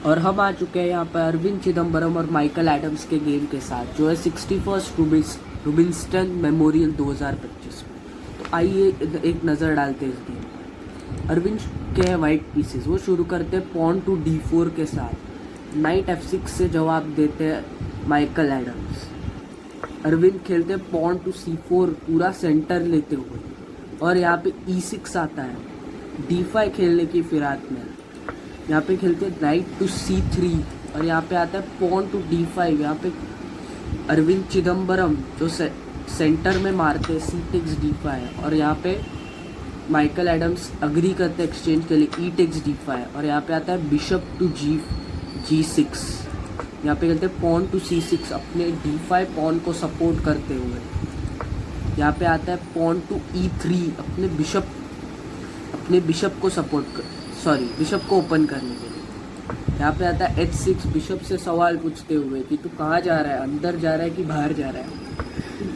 और हम आ चुके हैं यहाँ पर अरविंद चिदम्बरम और माइकल एडम्स के गेम के साथ, जो है 61st रुबिन्स्टन मेमोरियल 2025 में। तो आइए एक नज़र डालते हैं इस गेम पर। अरविंद के हैं वाइट पीसेस, वो शुरू करते हैं पॉन टू D4 के साथ। नाइट F6 से जवाब देते हैं माइकल एडम्स। अरविंद खेलते हैं पॉन टू C4 पूरा सेंटर लेते हुए, और यहाँ पे E6 आता है D5 खेलने की फिराक में। यहाँ पे खेलते हैं नाइट टू C3, और यहाँ पे आता है पॉन टू D5। यहाँ पे अरविंद चिदम्बरम जो सेंटर में मारते हैं C टेक्स D5, और यहाँ पे माइकल एडम्स अग्री करते हैं एक्सचेंज के लिए E टेक्स D5, और यहाँ पे आता है बिशप टू G6। यहाँ पे खेलते हैं पॉन टू C6 अपने D5 पॉन को सपोर्ट करते हुए। यहाँ पे आता है पॉन टू E3 अपने बिशप को बिशप को ओपन करने के लिए। यहाँ पे आता है H6 बिशप से सवाल पूछते हुए कि तू कहाँ जा रहा है, अंदर जा रहा है कि बाहर जा रहा है।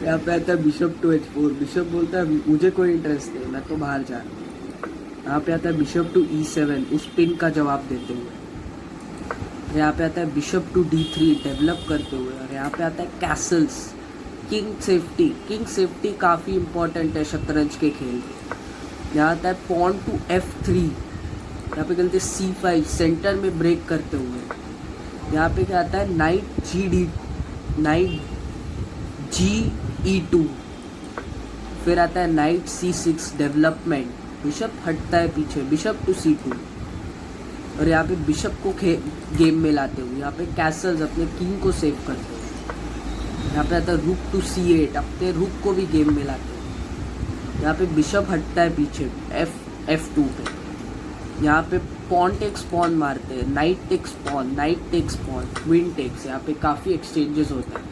यहाँ पे आता है बिशप टू H4, बिशप बोलता है मुझे कोई इंटरेस्ट नहीं, मैं तो बाहर जा रहा हूँ। यहाँ पे आता है बिशप टू E7 उस पिन का जवाब देते हुए। यहाँ पे आता है बिशप टू D3 डेवलप करते हुए, और यहाँ पे आता है कैसल्स, किंग सेफ्टी काफ़ी इंपॉर्टेंट है शतरंज के खेल। यहाँ आता है पॉन टू F3, यहाँ पे खेलते C5 सेंटर में ब्रेक करते हुए। यहाँ पे क्या आता है नाइट GE2, फिर आता है नाइट C6 डेवलपमेंट, बिशप हटता है पीछे, बिशप टू C2, और यहाँ पे बिशप को गेम में लाते हुए यहाँ पे कैसल्स अपने किंग को सेव करते हुए। यहाँ पे आता है रुक टू C8 अपने रुक को भी गेम में लाते हुए। यहाँ पे बिशप हटता है पीछे F2 पे। यहाँ पे पॉन टेक्स पॉन मारते हैं, knight takes pawn, queen takes. यहाँ पे काफ़ी एक्सचेंजेस होते हैं।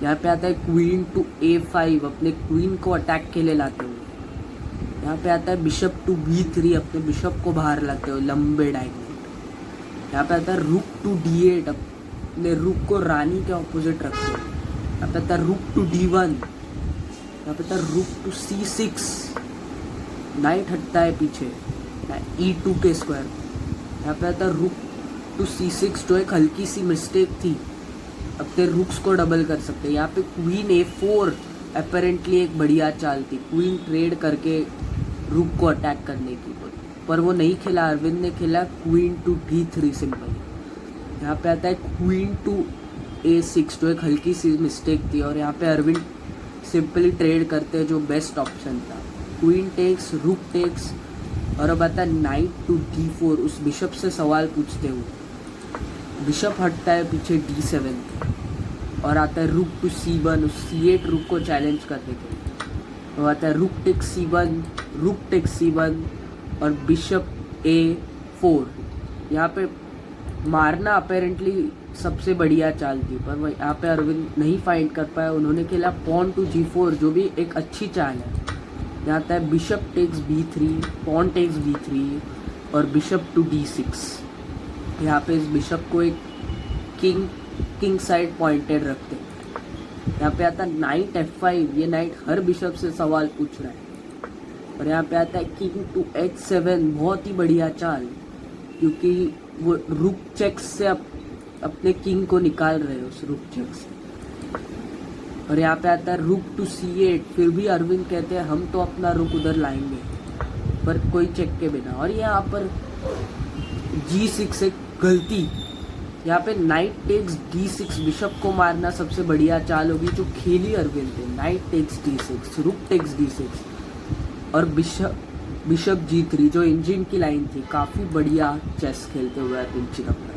यहाँ पे आता है क्वीन टू A5 अपने क्वीन को अटैक के लिए लाते हुए। यहाँ पे आता है बिशप टू B3 अपने बिशप को बाहर लाते हुए लंबे डायगोनल। यहाँ पे आता है रुक टू D8 अपने रुक को रानी के ऑपोजिट रखते हुए। यहाँ पे आता है रुक टू D1, यहाँ पे आता है रुक टू C6, नाइट हटता है पीछे E2 के स्क्वायर। यहाँ पे आता है रुक टू C6 जो एक हल्की सी मिस्टेक थी, अपने रुक्स को डबल कर सकते हैं। यहाँ पे क्वीन A4 अपेरेंटली एक बढ़िया चाल थी, क्वीन ट्रेड करके रुक को अटैक करने की, पर वो नहीं खेला। अरविंद ने खेला क्वीन टू D3 सिंपल। यहाँ पे आता है क्वीन टू A6 जो एक हल्की सी मिस्टेक थी, और यहाँ पे अरविंद सिंपली ट्रेड करते जो बेस्ट ऑप्शन था, क्वीन टेक्स, रुक टेक्स, और अब आता है नाइट टू D4 उस बिशप से सवाल पूछते हुए। बिशप हटता है पीछे D7, और आता है रुक टू C1 उस C8 रुक को चैलेंज करने के लिए। तो आता है रुक टेक्स C1 और बिशप A4। यहाँ पे मारना अपेरेंटली सबसे बढ़िया चाल थी, पर वह यहाँ पे अरविंद नहीं फाइंड कर पाया। उन्होंने खेला पॉन टू G4 जो भी एक अच्छी चाल है। यहाँ आता है bishop takes B3, pawn takes B3 और बिशप टू D6। यहाँ पे इस बिशप को एक किंग साइड पॉइंटेड रखते हैं। यहाँ पे आता है नाइट F5, ये नाइट हर बिशप से सवाल पूछ रहा है। और यहाँ पे आता है किंग टू H7, बहुत ही बढ़िया चाल, क्योंकि वो रुक चेक्स से अपने किंग को निकाल रहे हैं उस रुक चेक से। और यहाँ पे आता है रुक टू C8, फिर भी अरविंद कहते हैं हम तो अपना रुक उधर लाएंगे, पर कोई चेक के बिना। और यहाँ पर G6 एक गलती, यहाँ पे नाइट टेक्स D6 बिशप को मारना सबसे बढ़िया चाल होगी जो खेली अरविंद ने। Knight takes D6, rook takes D6 और बिशप G3 जो इंजन की लाइन थी। काफ़ी बढ़िया चेस खेलते हुए अरविंद चिदम्बरम।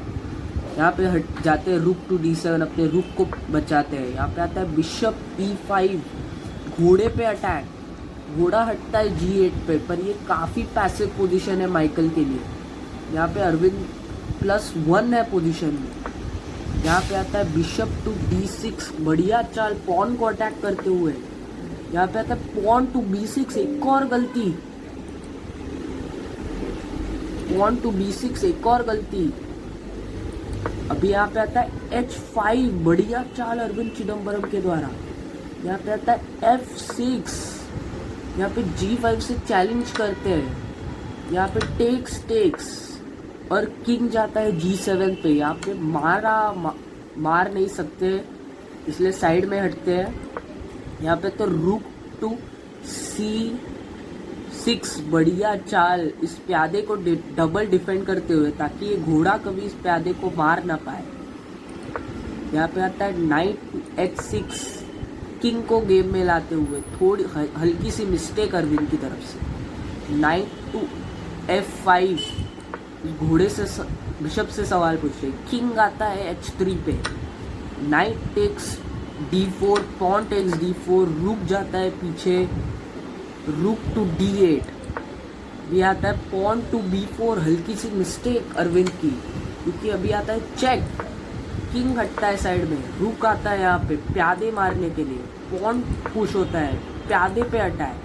यहाँ पे हट जाते हैं रुक टू D7 अपने रुक को बचाते हैं। यहाँ पे आता है बिशप E5 घोड़े पे अटैक, घोड़ा हटता है G8 पे, पर ये काफ़ी पैसिव पोजीशन है माइकल के लिए। यहाँ पे अरविंद +1 है पोजीशन में। यहाँ पे आता है बिशप टू D6, बढ़िया चाल पॉन को अटैक करते हुए। यहाँ पे आता है पॉन टू B6, एक और गलती, पॉन टू B6 एक और गलती। अभी यहाँ पे आता है H5, बढ़िया चाल अरविंद चिदम्बरम के द्वारा। यहाँ पे आता है F6, यहाँ पे G5 से चैलेंज करते हैं। यहाँ पे टेक्स, और किंग जाता है G7 पे। यहाँ पे मार नहीं सकते, इसलिए साइड में हटते हैं। यहाँ पे तो रुक टू C6, बढ़िया चाल इस प्यादे को डबल डिफेंड करते हुए, ताकि ये घोड़ा कभी इस प्यादे को मार ना पाए। यहाँ पे आता है नाइट टू H6, किंग को गेम में लाते हुए। थोड़ी हल्की सी मिस्टेक अरविंद की तरफ से। नाइट टू F5, घोड़े से बिशप से सवाल पूछ रहे। किंग आता है H3 पे। Knight takes D4, pawn takes D4, रुक जाता है पीछे। रुक टू D8 भी आता है। पॉन टू B4, हल्की सी मिस्टेक अरविंद की, क्योंकि अभी आता है चेक। किंग हटता है साइड में, रुक आता है यहाँ पे प्यादे मारने के लिए। पॉन पुश होता है, प्यादे पे हटा है।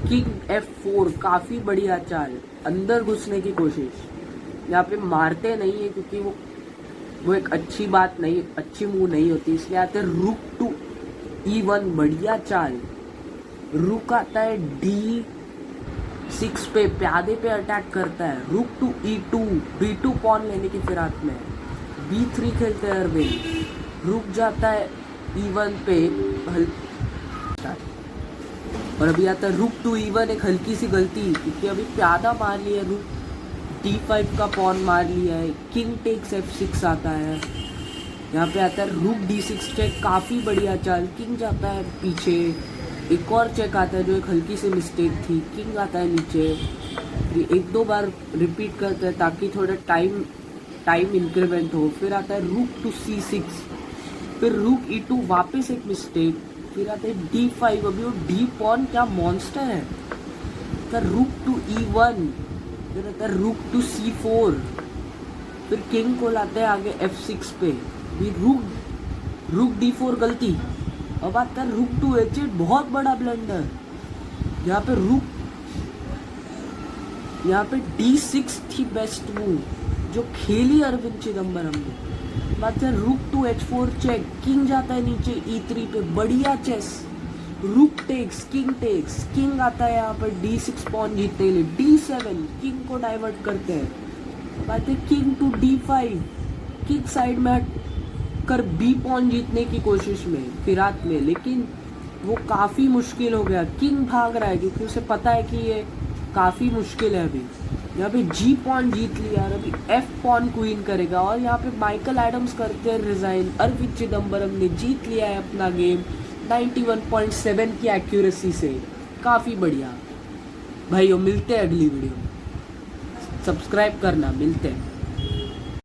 किंग F4, काफ़ी बढ़िया चाल, अंदर घुसने की कोशिश। यहाँ पे मारते नहीं है, क्योंकि वो एक अच्छी बात नहीं, अच्छी मूव नहीं होती, इसलिए आते हैं रुक टू E1, बढ़िया चाल। रुक आता है D6 पे, प्यादे पे अटैक करता है। रुक टू E2, B2 पॉन लेने की फिराक में। B3 खेलते हैं अरविंद। रुक जाता है E1 पे, और अभी आता है रुक टू E1, एक हल्की सी गलती, क्योंकि अभी प्यादा मार लिया। रुक D5 का पॉन मार लिया है। किंग टेक्स F6 आता है। यहाँ पे आता है रुक D6 चेक, काफ़ी बढ़िया चाल। किंग जाता है पीछे। एक और चेक आता है जो एक हल्की सी मिस्टेक थी। किंग आता है नीचे। ये एक दो बार रिपीट करते हैं ताकि थोड़ा टाइम इंक्रीमेंट हो। फिर आता है रुक टू C6, फिर रुक E2, वापस एक मिस्टेक। फिर आता है D5, अभी वो D पॉन क्या मॉन्स्टर है। फिर रुक टू E1, फिर आता है रुक टू C4, फिर किंग को लाते हैं आगे F6 पे। फिर रुक D4 गलती। अब आता है रुक टू H8, बहुत बड़ा ब्लंडर। यहाँ पे D6 थी बेस्ट मूव जो खेली अरविंद चिदम्बरम ने। बात है रुक टू H4 चेक। किंग जाता है नीचे E3 पे, बढ़िया chess. Rook takes, king takes, king आता है यहाँ पर D6 पॉन जीतने के लिए। D7, किंग को डाइवर्ट करते हैं। बात है king to D5, king side में हट कर B पॉन जीतने की कोशिश में, फिराक में, लेकिन वो काफ़ी मुश्किल हो गया। किंग भाग रहा है क्योंकि उसे पता है कि ये काफ़ी मुश्किल है। अभी यहाँ पे G पॉन जीत लिया और अभी F पॉन क्वीन करेगा, और यहाँ पे माइकल एडम्स करते हैं रिजाइन। अरविंद चिदम्बरम ने जीत लिया है अपना गेम 91.7 की एक्यूरेसी से। काफ़ी बढ़िया भाइयों, मिलते हैं अगली वीडियो में। सब्सक्राइब करना, मिलते हैं।